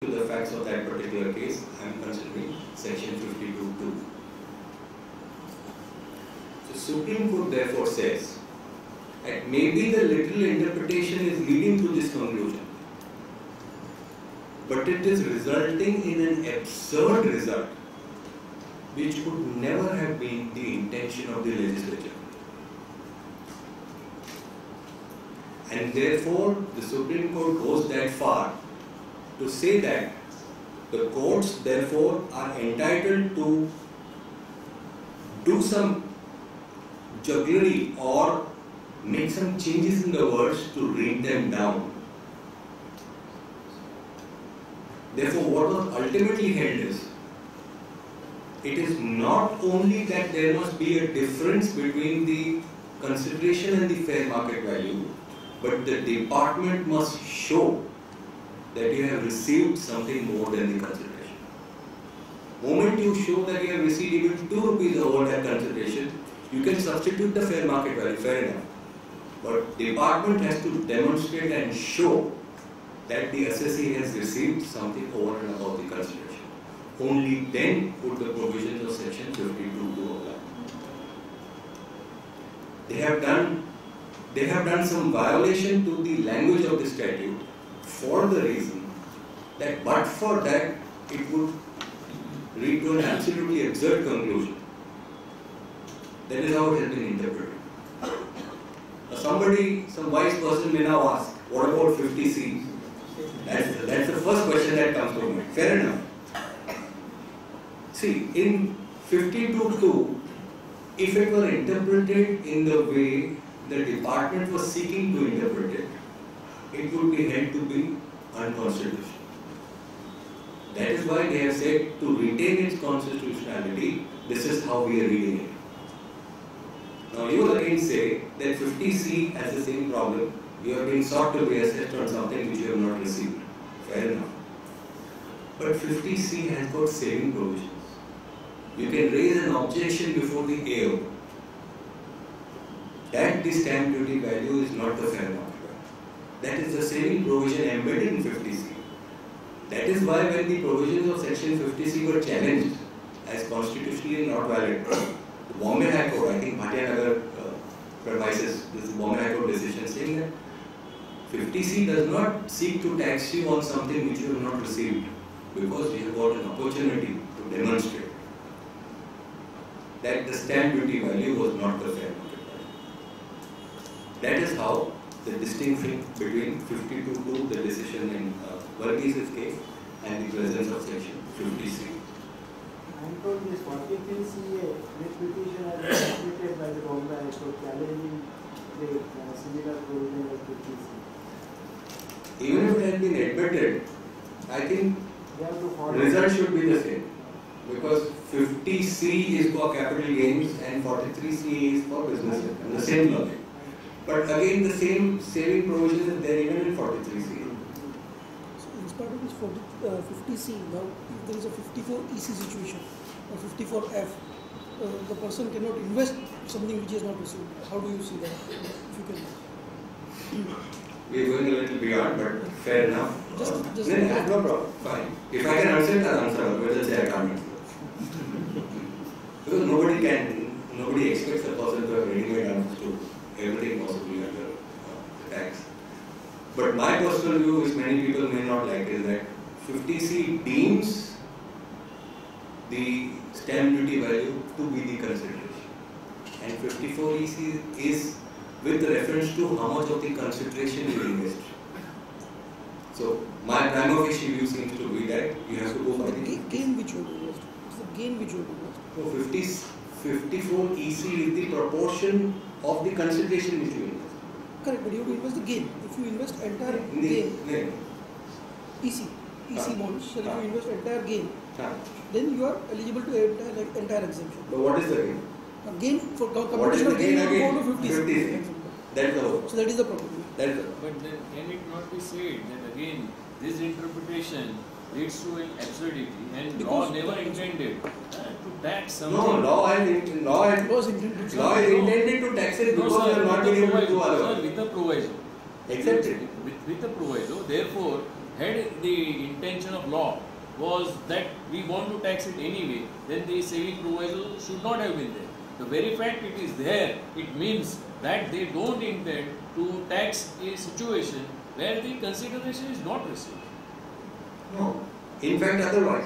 to the facts of that particular case, I am considering section 52(2). The Supreme Court therefore says that maybe the literal interpretation is leading to this conclusion, but it is resulting in an absurd result which would never have been the intention of the legislature. And therefore, the Supreme Court goes that far to say that the courts therefore are entitled to do some jugglery or make some changes in the words to read them down. Therefore, what was ultimately held is, it is not only that there must be a difference between the consideration and the fair market value, but the department must show that you have received something more than the consideration. The moment you show that you have received even 2 rupees over that consideration, you can substitute the fair market value, fair enough. But the department has to demonstrate and show that the assessee has received something over and above the consideration. Only then would the provisions of section 52(2) apply. They have done some violation to the language of the statute for the reason that but for that it would lead to an absolutely absurd conclusion. That is how it has been interpreted. Some wise person may now ask, what about 50C? That's the first question that comes to mind. Fair enough. See, in 52(2), if it were interpreted in the way the department was seeking to interpret it, it would be held to be unconstitutional. That is why they have said to retain its constitutionality, this is how we are reading it. Now you will again say that 50C has the same problem. You have been sought to be assessed on something which you have not received. Fair enough. But 50C has got saving provisions. You can raise an objection before the AO that the stamp duty value is not the fair market value. That is the saving provision embedded in 50C. That is why when the provisions of section 50C were challenged as constitutionally not valid, the Bombay High Court, I think Bhatia Nagar premises this Bombay High Court decision saying that 50C does not seek to tax you on something which you have not received, because you have got an opportunity to demonstrate that the stamp duty value was not the fair market value. That is how the distinction between 52(2), the decision in Varghese case, and the presence of section 50C. I am told this 43C, this petition has been submitted by the Bombay High Court challenging the similar provision of 50C. Even if it has been admitted, I think the result should be the same. Because 50C is for capital gains and 43C is for business income, the same logic. But again, the same saving provision is there even in 43C. So, in spite of this 50C, now if there is a 54EC situation or 54F, the person cannot invest something which is not received. How do you see that? If you can. We are going a little beyond, but fair enough. Just No problem. Fine. If I can answer it, I'll answer. Otherwise, I can't answer. Because nobody expects a person to have ready-made answers to everything possibly under the tax. But my personal view, which many people may not like, is that 50C deems the stamp duty value to be the consideration. And 54EC is with reference to how much of the consideration you invest. So, my prima facie view seems to be that you have to go for the gain which you invest. It's the gain which you invest. So, 54EC is the proportion of the consideration which you invest. Correct, but you have to invest the gain. If you invest entire gain, EC bonds, so if you invest entire gain, then you are eligible to entire exemption. But what is the gain? Gain for What is the gain again? 50C. That's the whole. So that is the problem. But then can it not be said that again this interpretation leads to an absurdity and Because law never intended to tax something? No, law is intended to tax it because you are not being able to do otherwise. With the proviso. Accept it. With the proviso, therefore, had the intention of law was that we want to tax it anyway, then the saving proviso should not have been there. The very fact it is there, it means that they don't intend to tax a situation where the consideration is not received. No. In fact, otherwise.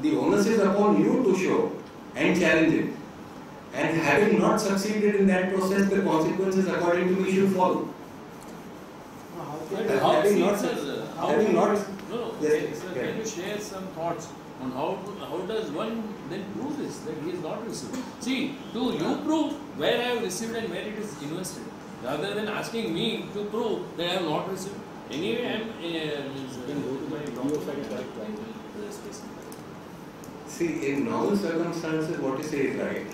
The onus is upon you to show and challenge it. And having not succeeded in that process, the consequences according to me should follow. How But can how, having see, not- sir, how having not- no, Yes, sir, yeah. can you share some thoughts on how does one then prove this, that he has not received? See, do you prove where I have received and where it is invested, rather than asking me to prove that I have not received. Anyway, I am Can go to my document correct I will specify. See, in normal circumstances, what you say is right.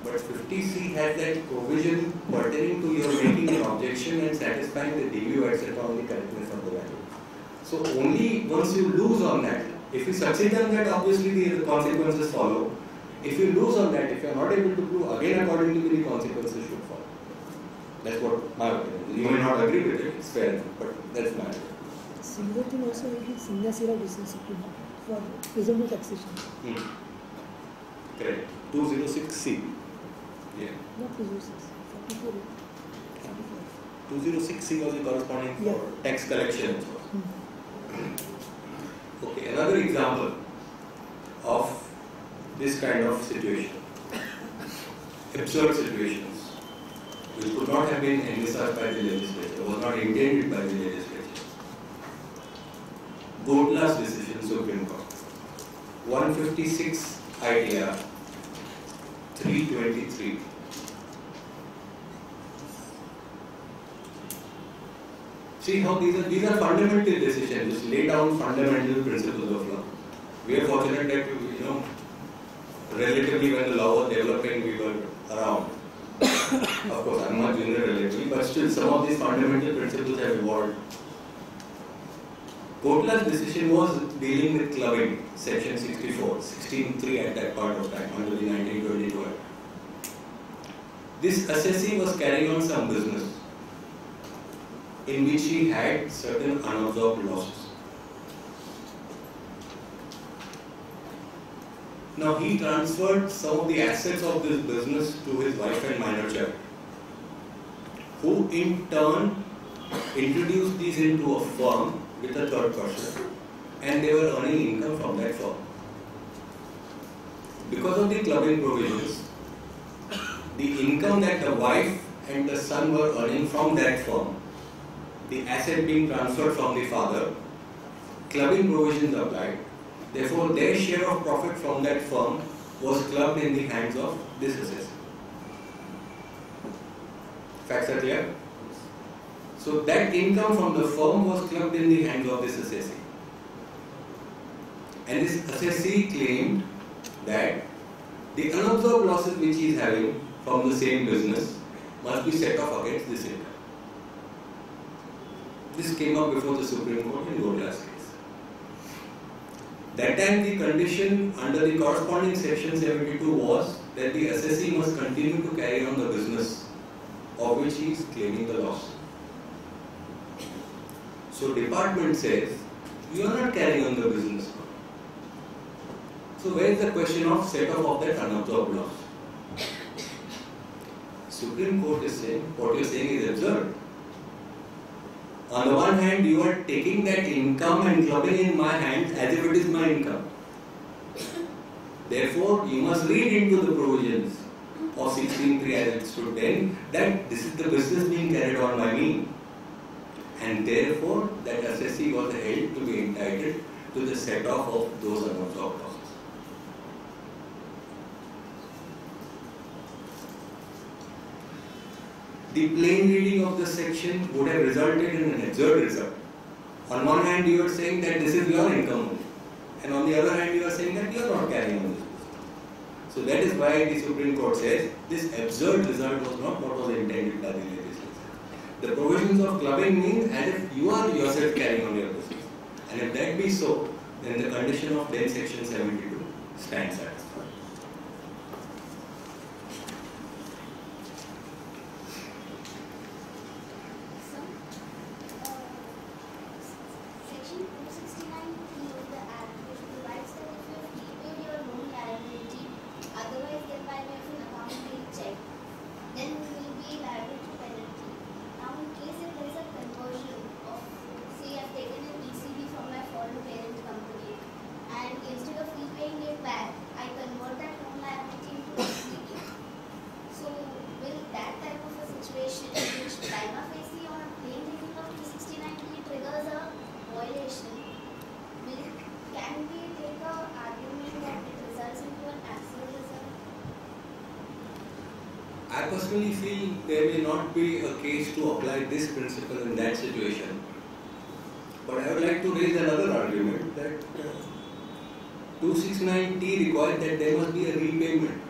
But 50C has that provision pertaining to your making an objection and satisfying the DU, etc. on the correctness of the value. So only once you lose on that, if you succeed on that, obviously the consequences follow. If you lose on that, if you are not able to prove, again according to me, the consequences should follow. That's what my opinion is. You may not agree with it, it's fair enough, but that's my opinion. Similar thing also will be Singha decision Supreme Court for presumptive taxation. Correct. 206C. Yeah. Not 206, 44. 206C was the corresponding Yeah. for tax collection. Okay, another example of this kind of situation. Absurd situations which could not have been envisaged by the legislature, was not intended by the legislature. Godla's decision, Supreme Court. 156 ITR 323. See how these are fundamental decisions which lay down fundamental principles of law. We are fortunate that relatively when the law was developing, we were around. Of course, I'm not junior relatively, but still some of these fundamental principles have evolved. Kotla's decision was dealing with clubbing, section 64, 16.3 at that point of time, under the 1922 Act. This assessee was carrying on some business in which he had certain unabsorbed losses. Now he transferred some of the assets of this business to his wife and minor child, who in turn introduced these into a firm with a third person, and they were earning income from that firm. Because of the clubbing provisions, the income that the wife and the son were earning from that firm, the asset being transferred from the father, clubbing provisions applied. Therefore, their share of profit from that firm was clubbed in the hands of this assessor. Facts are clear? So that income from the firm was clubbed in the hands of this assessee. And this assessee claimed that the unabsorbed losses which he is having from the same business must be set off against this income. This came up before the Supreme Court in Godla's case. That time the condition under the corresponding section 72 was that the assessee must continue to carry on the business of which he is claiming the loss. So department says, you are not carrying on the business. So where is the question of set off of that unabsorbed loss? Supreme Court is saying, what you are saying is absurd. On the one hand, you are taking that income and clubbing in my hands as if it is my income. Therefore, you must read into the provisions of 16.3 as it stood then that this is the business being carried on by me. And therefore, that assessee was held to be entitled to the set off of those unabsorbed losses. The plain reading of the section would have resulted in an absurd result. On one hand, you are saying that this is your income only, and on the other hand, you are saying that you are not carrying on this business. So that is why the Supreme Court says this absurd result was not what was intended by the legislature. The provisions of clubbing mean as if you are yourself carrying on your business, and if that be so, then the condition of then section 72 stands satisfied. Section I personally feel there may not be a case to apply this principle in that situation. But I would like to raise another argument that 269T requires that there must be a repayment.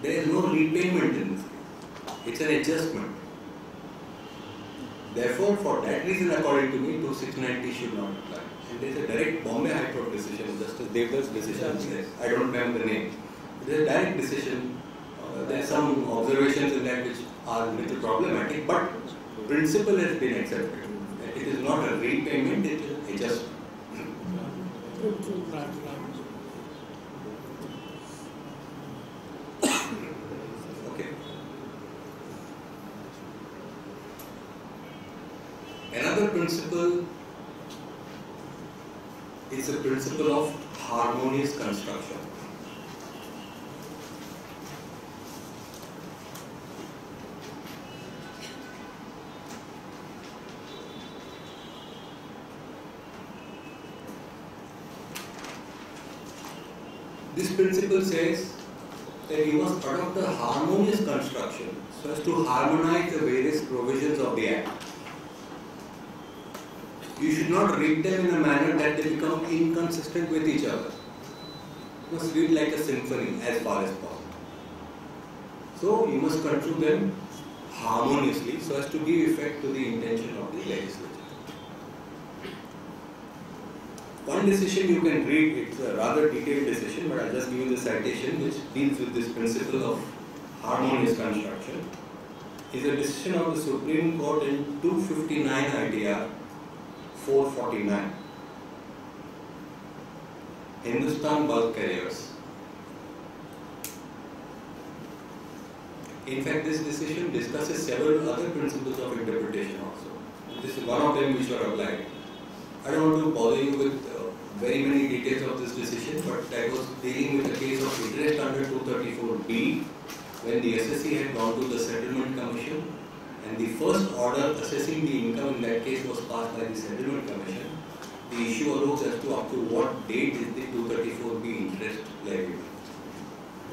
There is no repayment in this case. It's an adjustment. Therefore, for that reason, according to me, 269T should not apply. And there is a direct Bombay High Court decision, Justice Devdas decision. I don't remember the name. There is a direct decision. There are some observations in that which are a little problematic, but principle has been accepted. It is not a repayment, it is adjustment. Okay. Another principle is the principle of harmonious construction. This principle says that you must adopt a harmonious construction so as to harmonize the various provisions of the Act. You should not read them in a manner that they become inconsistent with each other. You must read like a symphony as far as possible. So you must construe them harmoniously so as to give effect to the intention of the legislature. One decision you can read, it's a rather detailed decision, but I'll just give you the citation which deals with this principle of harmonious construction. Is a decision of the Supreme Court in 259 ITR 449. Hindustan Bulk Carriers. In fact, this decision discusses several other principles of interpretation also. This is one of them which were applied. I don't want to bother you with very many details of this decision, but I was dealing with a case of interest under 234B when the SSC had gone to the Settlement Commission and the first order assessing the income in that case was passed by the Settlement Commission. The issue arose as to up to what date is the 234B interest levied.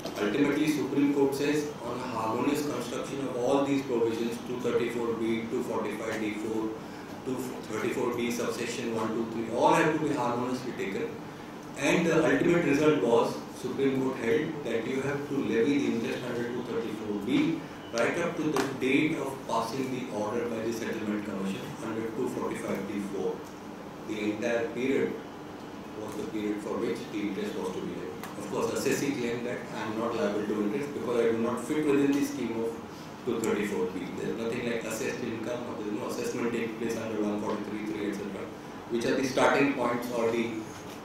Ultimately, Supreme Court says on a harmonious construction of all these provisions, 234B, 245D4, 234B subsection 1, 2, 3, all have to be harmoniously taken. And the ultimate result was, Supreme Court held that you have to levy the interest under 234B right up to the date of passing the order by the Settlement Commission under 245D4. The entire period was the period for which the interest was to be levied. Of course, assessee claimed that I am not liable to interest because I do not fit within the scheme of 234B. There is nothing like assessed income, or there is no assessment taking place under 143.3, etc., which are the starting points or the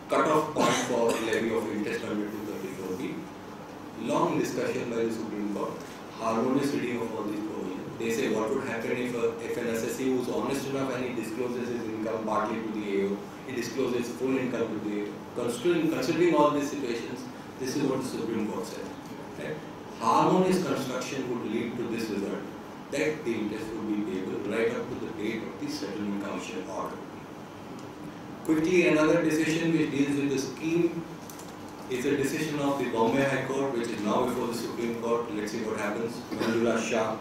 cut-off point for levy of interest under 234B. Long discussion by the Supreme Court, harmonious reading of all these provisions. They say what would happen if an assessee who is honest enough and he discloses his income partly to the AO, he discloses full income to the AO. Considering all these situations, this is what the Supreme Court said. Right? Harmonious construction would lead to this result, that the interest would be payable right up to the date of the Settlement Commission order. Quickly, another decision which deals with the scheme is a decision of the Bombay High Court, which is now before the Supreme Court. Let's see what happens. Mandula Shah,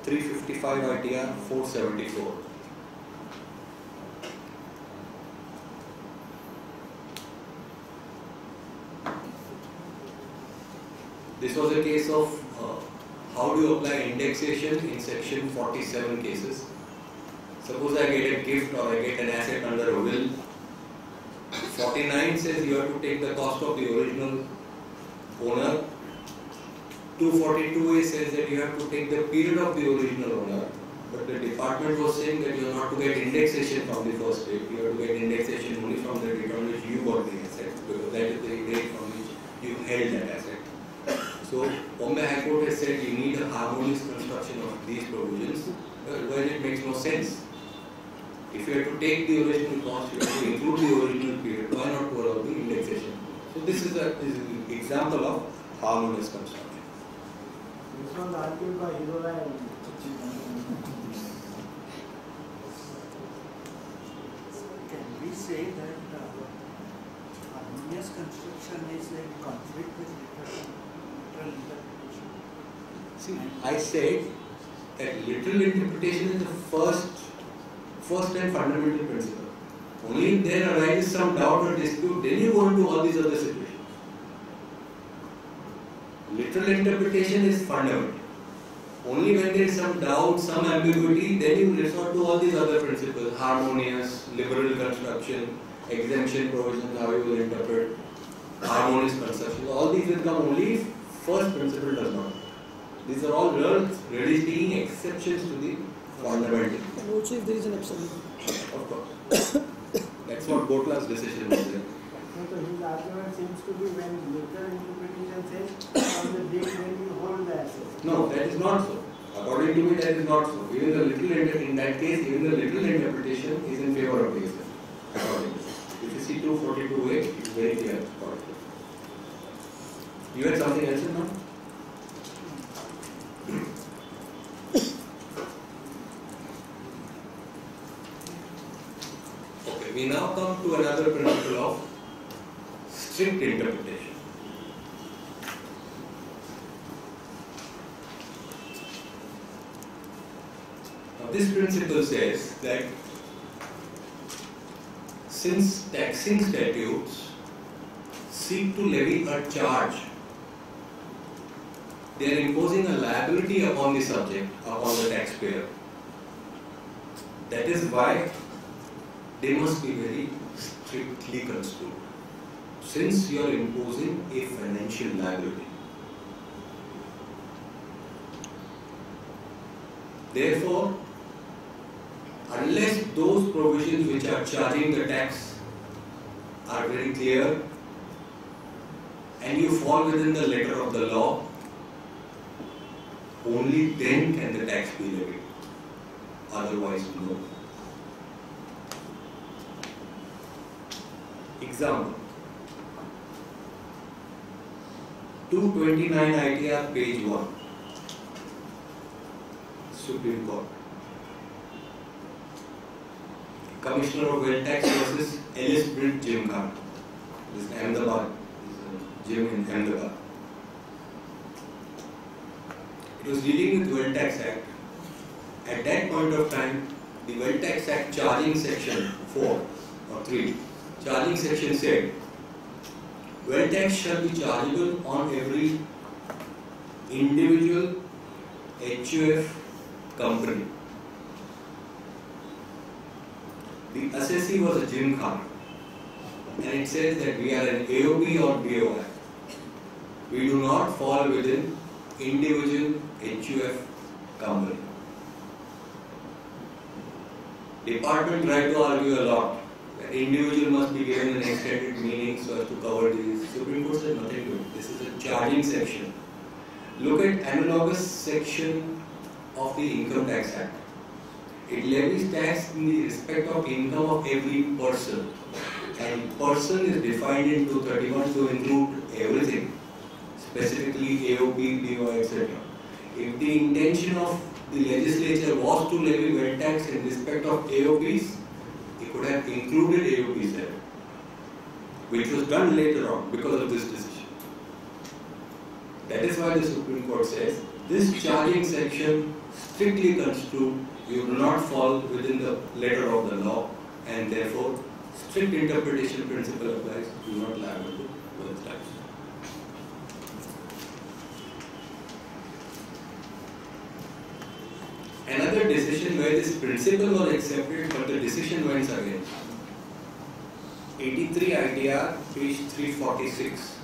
355 ITR 474. This was a case of how do you apply indexation in section 47 cases. Suppose I get a gift or I get an asset under a will. 49 says you have to take the cost of the original owner. 242A says that you have to take the period of the original owner. But the department was saying that you are not to get indexation from the first date. You have to get indexation only from the date on which you got the asset, because that is the date from which you held that asset. So, Bombay High Court has said you need a harmonious construction of these provisions, otherwise it makes no sense. If you have to take the original cost, you have to include the original period. Why not to allow the indexation? So, this is an example of harmonious construction. This was argued by Hirola and Can we say that harmonious construction is in conflict with literal interpretation? See, I said that literal interpretation is the first and fundamental principle. Only if there arises some doubt or dispute, then you go into all these other situations. Literal interpretation is fundamental. Only when there is some doubt, some ambiguity, then you resort to all these other principles: harmonious, liberal construction, exemption provisions, how you will interpret, harmonious construction. All these will come only if first principle does not. These are all really speaking exceptions to the fundamental. And also if there is an absolute. Of course. That's what Kotla's decision was there. So his argument seems to be when literal interpretation says on the date when you hold the asset. No, that is not so. According to me, that is not so. Even the in that case, even the literal interpretation is in favor of the asset. According to me. If you see 242A, it is very clear. You had something else in mind? Okay, we now come to another principle of strict interpretation. Now, this principle says that since taxing statutes seek to levy a charge, they are imposing a liability upon the subject, upon the taxpayer. That is why they must be very strictly construed, since you are imposing a financial liability. Therefore, unless those provisions which are charging the tax are very clear and you fall within the letter of the law, only then can the tax be levied. Otherwise, no. Example: 229 ITR page 1, Supreme Court. Commissioner of Wealth Tax versus Ellis Bridge Gymkhana. This is Ahmedabad. This is a gym in Ahmedabad. It was dealing with Wealth Tax Act. At that point of time, the Wealth Tax Act charging section 4 or 3, charging section said, wealth tax shall be chargeable on every individual HUF company. The assessee was a Gymkhana, and it says that we are an AOB or BOI. We do not fall within individual HUF company. Department tried to argue a lot that individual must be given an extended meaning so as to cover these. Supreme Court said nothing to it. This is a charging section. Look at analogous section of the Income Tax Act. It levies tax in the respect of income of every person, and person is defined in 231 to include everything, specifically AOP, BOI, etc. If the intention of the legislature was to levy wealth tax in respect of AOPs, it could have included AOPs there, which was done later on because of this decision. That is why the Supreme Court says this charging section strictly construed, you do not fall within the letter of the law, and therefore strict interpretation principle applies. You are not liable to wealth tax. Another decision where this principle was accepted but the decision went against. 83 ITR, page 346.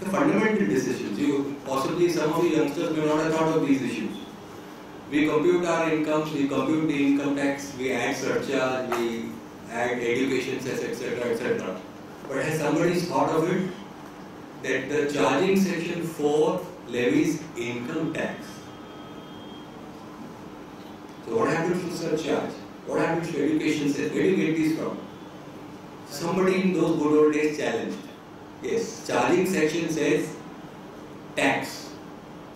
The fundamental decisions. Possibly some of the youngsters may not have thought of these issues. We compute our incomes, we compute the income tax, we add surcharge, we add education cess, etc., etc. But has somebody thought of it that the charging section 4 levies income tax? So what happens to surcharge? What happens to education cess? Where do you get these from? Somebody in those good old days challenged. Yes, charging section says tax.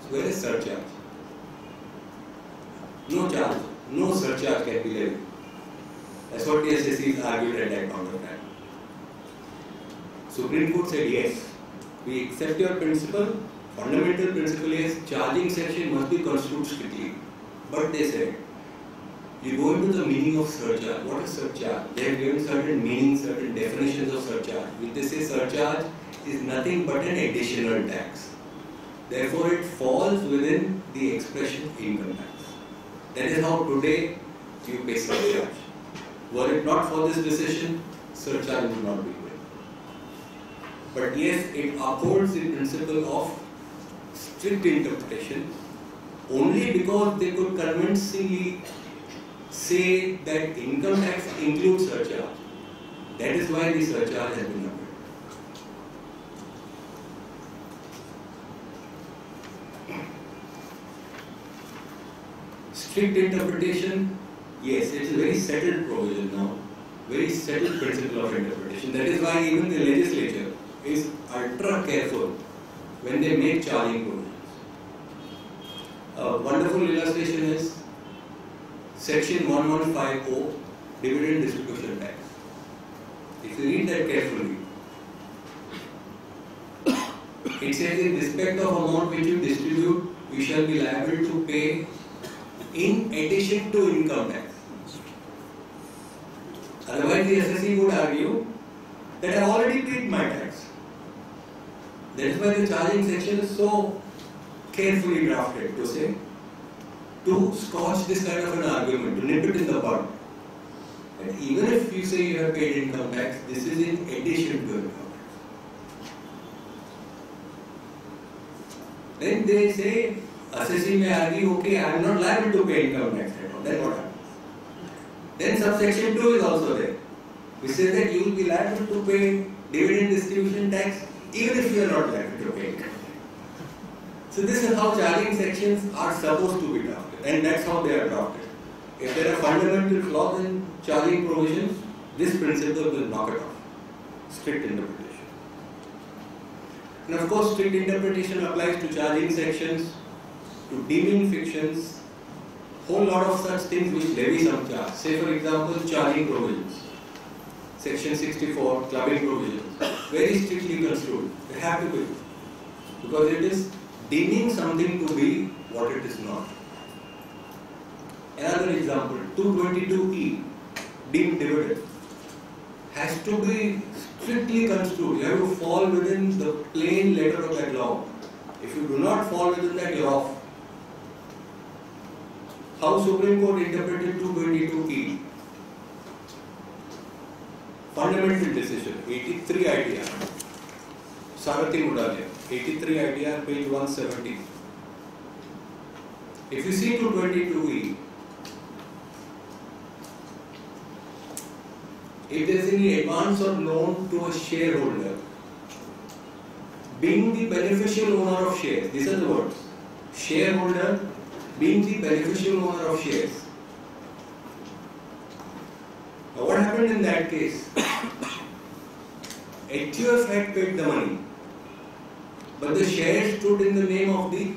So where is surcharge? No charge, no surcharge can be levied. That's what the SSCs argued at that point of time. Supreme Court said yes, we accept your principle. Fundamental principle is charging section must be construed strictly. But they said, you go into the meaning of surcharge. What is surcharge? They have given certain meanings, certain definitions of surcharge. Which they say surcharge is nothing but an additional tax. Therefore, it falls within the expression income tax. That is how today you pay surcharge. Were it not for this decision, surcharge would not be paid. But yes, it upholds the principle of strict interpretation only because they could convincingly say that income tax includes surcharge. That is why the surcharge has been upheld. Strict interpretation, yes, it is a very settled provision now, very settled principle of interpretation. That is why even the legislature is ultra careful when they make charging provisions. A wonderful illustration is Section 1150, Dividend Distribution Tax. If you read that carefully, it says in respect of amount which you distribute, you shall be liable to pay in addition to income tax. Otherwise, the assessee would argue that I have already paid my tax. That is why the charging section is so carefully drafted to say, to squash this kind of an argument, to nip it in the bud. And even if you say you have paid income tax, this is in addition to income tax. Then they say, assessee may argue, okay, I am not liable to pay income tax at all. Then what happens? Then subsection 2 is also there, which says that you will be liable to pay dividend distribution tax even if you are not liable to pay income tax. So this is how charging sections are supposed to be drafted, and that's how they are drafted. If there are fundamental flaws in charging provisions, this principle will knock it off. Strict interpretation. And of course, strict interpretation applies to charging sections, to deeming fictions, whole lot of such things which levy some charge. Say for example, charging provisions. Section 64, clubbing provisions. Very strictly construed. They have to be. Because it is deeming something to be what it is not. Another example, 222E, deemed dividend, has to be strictly construed. You have to fall within the plain letter of that law. If you do not fall within that law, how Supreme Court interpreted 222E? Fundamental decision, 83 ITR, Sarathi Mudalia, 83 ITR, page 170. If you see 222E, if there is any advance or loan to a shareholder, being the beneficial owner of shares, these are the words, shareholder being the beneficial owner of shares. Now what happened in that case? HUF had paid the money, but the shares stood in the name of the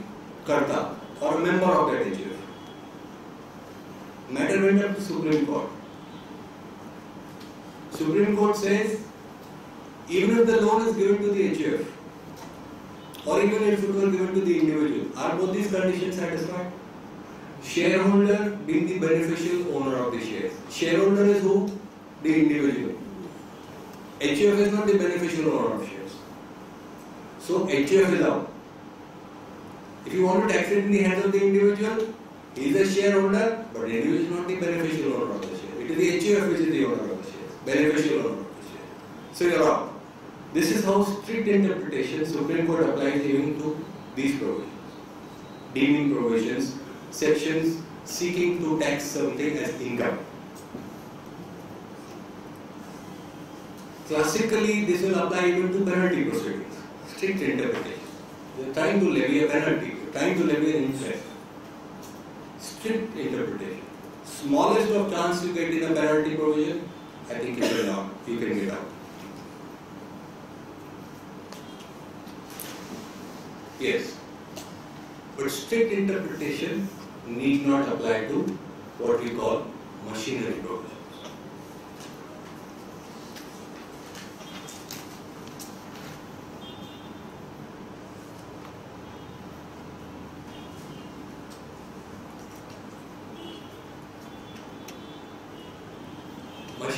Karta or a member of that HUF. Matter went up to Supreme Court. Supreme Court says, even if the loan is given to the HUF, or even if it was given to the individual, are both these conditions satisfied? Shareholder being the beneficial owner of the shares. Shareholder is who? The individual. HUF is not the beneficial owner of shares. So HUF is out. If you want to tax it in the hands of the individual, he is a shareholder, but the individual is not the beneficial owner of the share. It is the HUF which is the owner of the shares, beneficial owner of the share. So you are out. This is how strict interpretation Supreme Court applies even to these provisions. Deeming provisions, sections seeking to tax something as income. Classically, this will apply even to penalty proceedings. Strict interpretation. You are trying to levy a penalty, you are trying to levy an interest. Strict interpretation. Smallest of chance you get in a penalty provision, I think you can get out. Yes. But strict interpretation need not apply to what we call machinery provisions.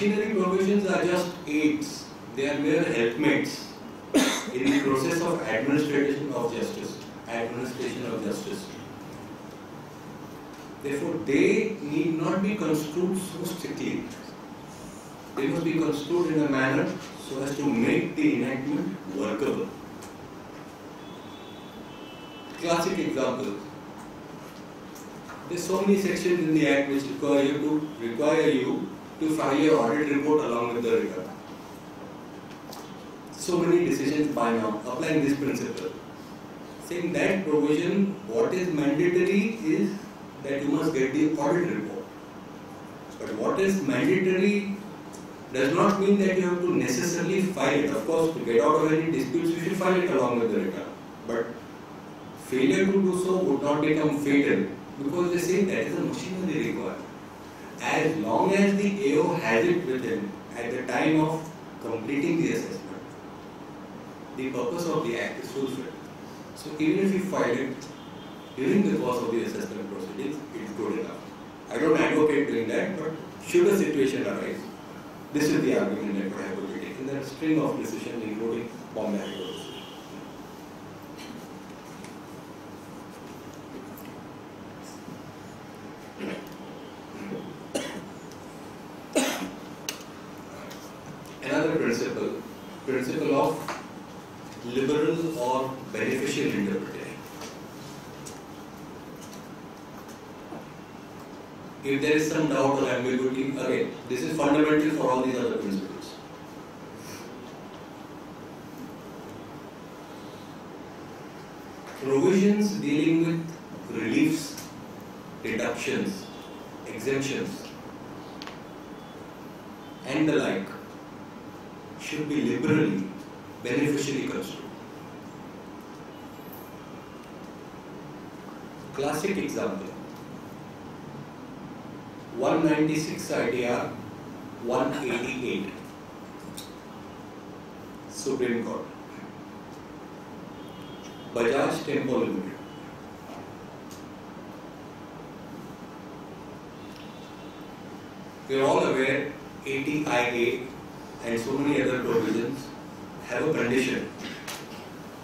machinery provisions are just aids. They are mere helpmates in the process of administration of justice. Therefore, they need not be construed so strictly. They must be construed in a manner so as to make the enactment workable. Classic example. There's so many sections in the Act which require you to file your audit report along with the return. So many decisions by now applying this principle. Saying that provision, what is mandatory is that you must get the audit report. But what is mandatory does not mean that you have to necessarily file it. Of course, to get out of any disputes, you should file it along with the return. But failure to do so would not become fatal because they say that is a machinery required. As long as the AO has it with him at the time of completing the assessment, the purpose of the Act is fulfilled. So even if you file it during the course of the assessment proceedings, it's good enough. I don't advocate doing that, but should a situation arise, this is the argument that would have to be taken. There are a string of decisions, including Bombay High Court. Another principle of liberal or beneficial interpretation. If there is some doubt or ambiguity, again, this is fundamental for all these other principles. Provisions dealing with reliefs, deductions, exemptions, and the like should be liberally, beneficially construed. Classic example. 196 ITR 188 Supreme Court. Bajaj Tempo Limited. We are all aware 80IA and so many other provisions have a condition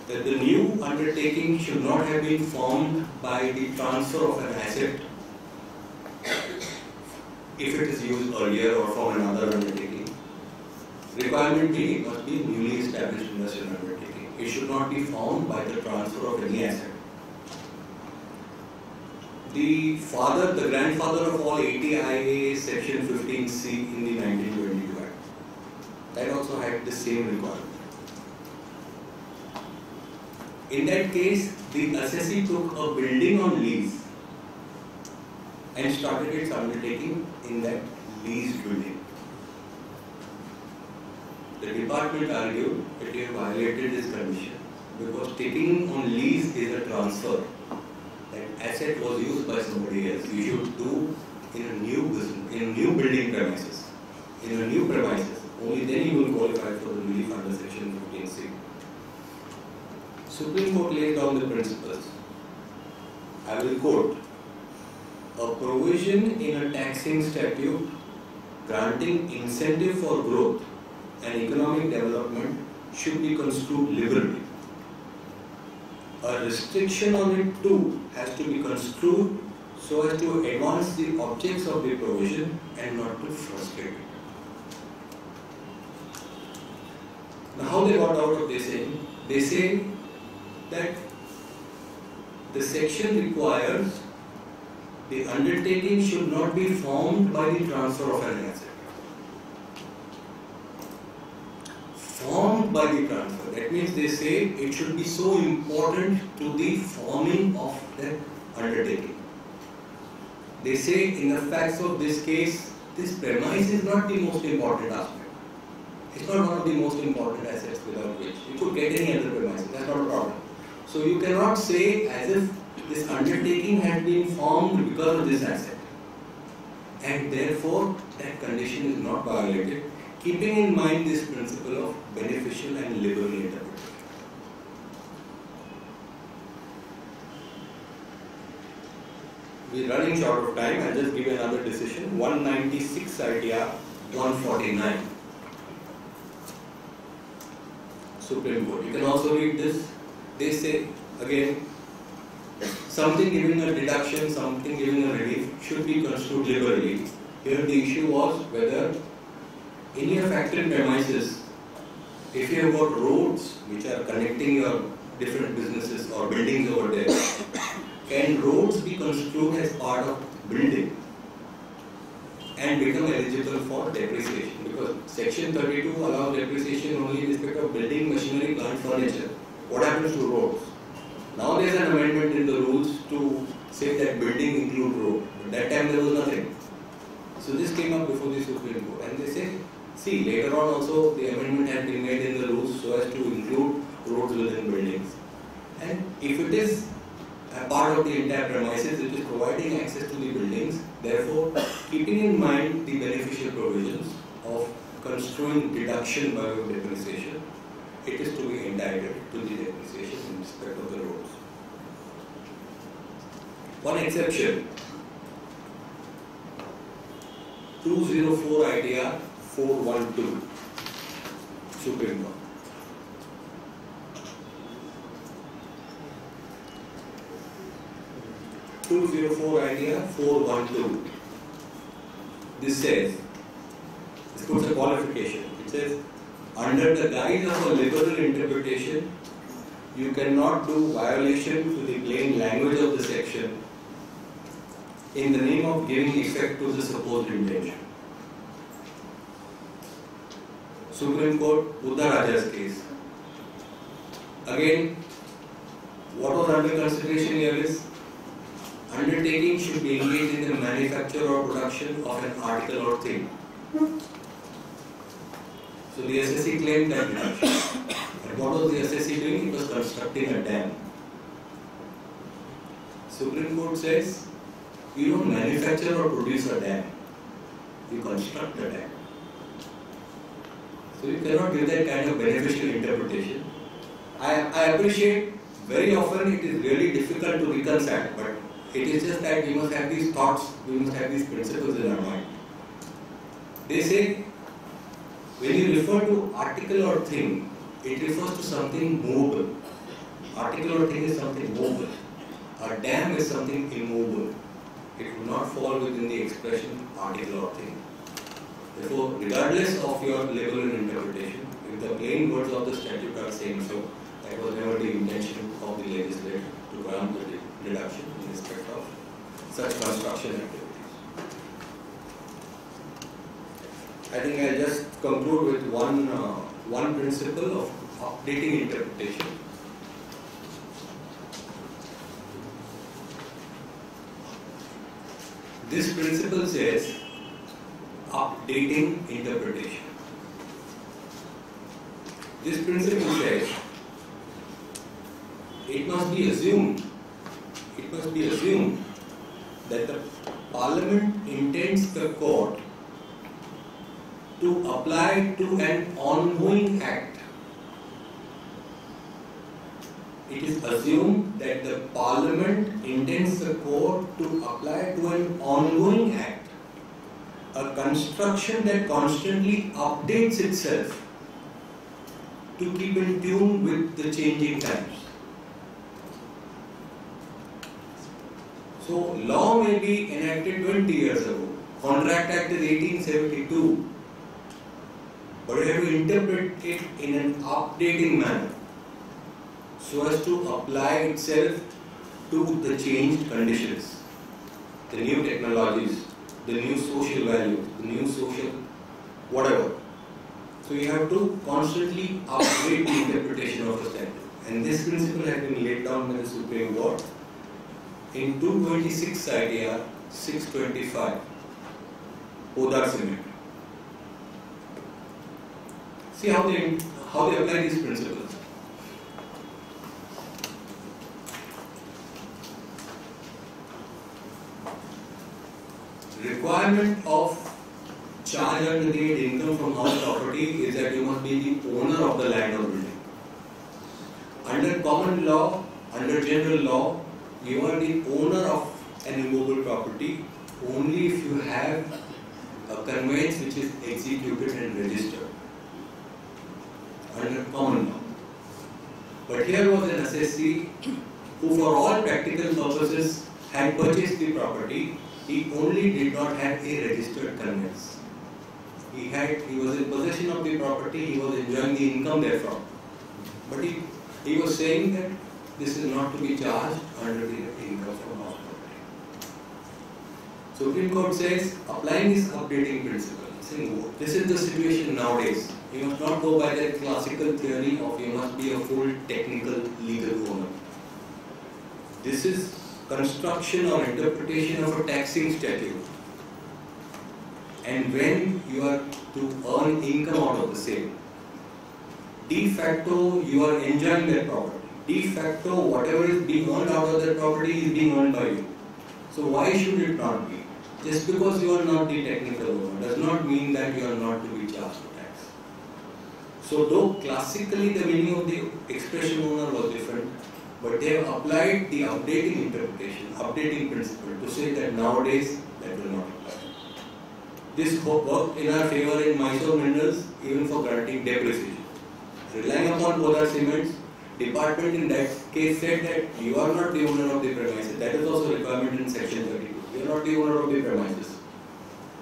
that the new undertaking should not have been formed by the transfer of an asset if it is used earlier or from another undertaking. Requirement B, it must be newly established industrial undertaking. It should not be formed by the transfer of any asset. The grandfather of all 80IA section 15C in the 1922 Act, that also had the same requirement. In that case, the assessee took a building on lease and started its undertaking in that leased building. The department argued that you have violated this condition because taking on lease is a transfer. That asset was used by somebody else. You should do in a new business, in a new building premises, in a new premises. Only then you will qualify for the relief under section 15C. Supreme Court laid down the principles. I will quote. A provision in a taxing statute granting incentive for growth and economic development should be construed liberally. A restriction on it too has to be construed so as to advance the objects of the provision and not to frustrate it. Now how they got out of this saying? They say that the section requires the undertaking should not be formed by the transfer of an asset. Formed by the transfer. That means they say it should be so important to the forming of the undertaking. They say in the facts of this case, this premise is not the most important aspect. It's not one of the most important assets without which you could get any other premises. That's not a problem. So you cannot say as if this undertaking had been formed because of this asset, and therefore that condition is not violated, keeping in mind this principle of beneficial and liberal interpretation. We are running short of time. I'll just give you another decision. 196 ITR 149. Supreme Court. You can also read this. They say, again, something giving a deduction, something giving a relief should be construed liberally. Here the issue was whether in your factory premises, if you have got roads which are connecting your different businesses or buildings over there, can roads be construed as part of building and become eligible for depreciation? Because section 32 allows depreciation only in respect of building, machinery, plant, furniture. What happens to roads? Now there is an amendment in the rules to say that building include road. But that time there was nothing. So this came up before the Supreme Court, and they say, see, later on also the amendment has been made in the rules so as to include roads within buildings. And if it is a part of the entire premises, it is providing access to the buildings. Therefore, keeping in mind the beneficial provisions of construing deduction by way of depreciation, it is to be entitled to the depreciation in respect of the roads. One exception, 204 ITR 412, Supreme Court. ITR 412. This says, this puts a qualification. It says, under the guise of a liberal interpretation, you cannot do violation to the plain language of the section in the name of giving effect to the supposed intention. Supreme Court, Buddha Raja's case. Again, what was under consideration here is, undertaking should be engaged in the manufacture or production of an article or thing. So the SSC claimed that deduction. And what was the SSC doing? It was constructing a dam. Supreme Court says, you don't manufacture or produce a dam. You construct a dam. So you cannot give that kind of beneficial interpretation. I appreciate very often it is really difficult to reconcile, but it is just that we must have these thoughts, we must have these principles in our mind. They say, when you refer to article or thing, it refers to something movable. Article or thing is something movable. A dam is something immovable. It will not fall within the expression article or thing. Therefore, regardless of your level and interpretation, if the plain words of the statute are saying so, that was never the intention of the legislature to grant the deduction in respect of such construction activities. I think I'll just conclude with one principle of updating interpretation. This principle says updating interpretation. This principle says it must be assumed that the Parliament intends the court to apply to an ongoing act. It is assumed that the Parliament intends the court to apply to an ongoing act, a construction that constantly updates itself to keep in tune with the changing times. So, law may be enacted 20 years ago. Contract Act is 1872. But you have to interpret it in an updating manner so as to apply itself to the changed conditions, the new technologies, the new social values, the new social whatever. So you have to constantly upgrade the interpretation of a statute. And this principle has been laid down by the Supreme Court in 226 ITR 625, Podar Cement. See how they apply these principles. Requirement of charge under the income from house property is that you must be the owner of the land or building. Under common law, under general law, you are the owner of an immovable property only if you have a conveyance which is executed and registered under common law. But here was an assessee who for all practical purposes had purchased the property, he only did not have a registered conveyance. He was in possession of the property, he was enjoying the income therefrom. But he was saying that this is not to be charged under the income from house property. Supreme Court says, applying this updating principle, saying this is the situation nowadays. You must not go by that classical theory of you must be a full technical legal owner. This is construction or interpretation of a taxing statute. And when you are to earn income out of the same, de facto you are enjoying that property. De facto whatever is being earned out of that property is being earned by you. So why should it not be? Just because you are not the technical owner does not mean that you are not to be charged for tax. So though classically the meaning of the expression owner was different, but they have applied the updating interpretation, updating principle to say that nowadays that will not apply. This worked in our favor in Mysore Minerals even for granting depreciation. Relying upon Polar Cements, department in that case said that you are not the owner of the premises. That is also a requirement in section 32. You are not the owner of the premises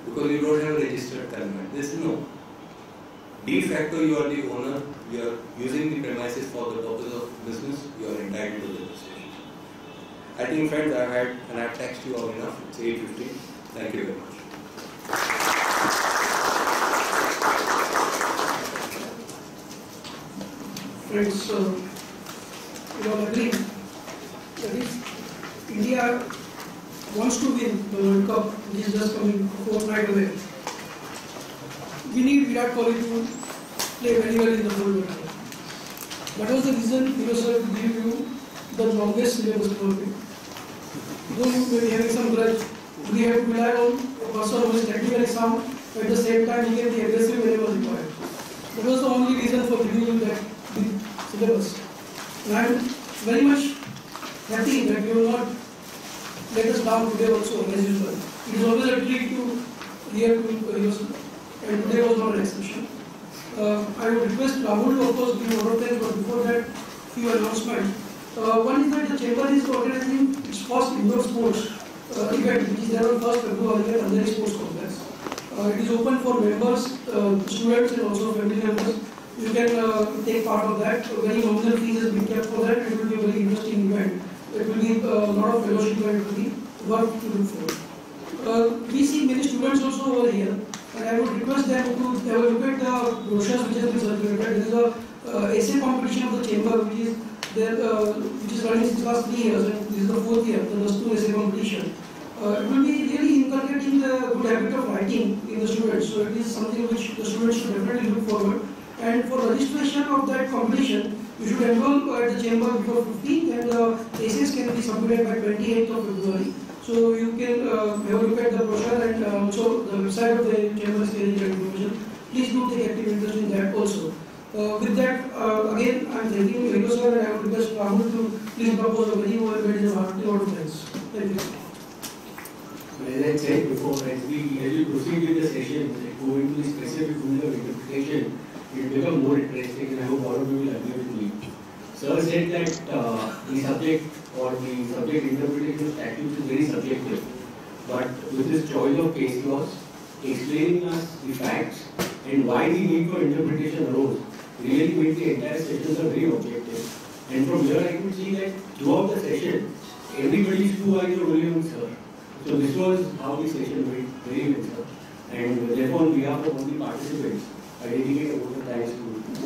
because you don't have a registered conveyance. This is no. De facto you are the owner, you are using the premises for the purpose of business, you are entitled to the depreciation. I think friends I have had and I have taxed you all enough. It's 8:15. Thank you very much. Friends, you all agree that if India wants to win the World Cup, which is just coming a fortnight away, we need Virat Kohli to play very well in the whole World Cup. That was the reason we were to give you the longest syllabus tournament. Though you may be having some grudge, we have to rely on a person who is technically sound, but at the same time he can be aggressive whenever required. That was the only reason for giving you that syllabus. And I am very much happy that you will not let us down today also as usual. It is always a treat to hear to yourself, and today was not an exception. I would request Rahul to of course give more of them, but before that, few announcements. One is that the Chamber is organizing its first indoor sports event, which is there on 1st February at Andheri Sports Complex. It is open for members, students and also family members. You can take part of that. Very nominal fees has been kept for that. It will be a very interesting event. It will be a lot of fellowship and it will be work to look for. We see many students also over here, and I would request them to have a look at the brochures which have been circulated. There is a essay competition of the chamber which is there, which is running since last 3 years, and this is the 4th year, the Nastu essay competition. It will be really inculcating the good habit of writing in the students. So it is something which the students should definitely look forward. And for registration of that competition, you should enroll at the chamber before 15th, and essays can be submitted by 28th of February. So you can have a look at the brochure, and also the website of the chamber is carrying that information. Please do take active interest in that also. With that, again, I am thanking Rico sir, and I would request Rahul to please propose a very hearty order of thanks. Thank you. As I said before, as we proceed with the session, go into the specific rules of interpretation, it will become more interesting, and I hope all of you will agree with me. Sir said that the subject or the subject interpretation of statutes is very subjective, but with this choice of case laws, explaining us the facts and why the need for interpretation arose, really made the entire sessions are very objective. And from here I could see that throughout the session, everybody's two eyes were only on sir. So this was how the session went very well, sir. And therefore on behalf of all the participants, I dedicate a vote of thanks to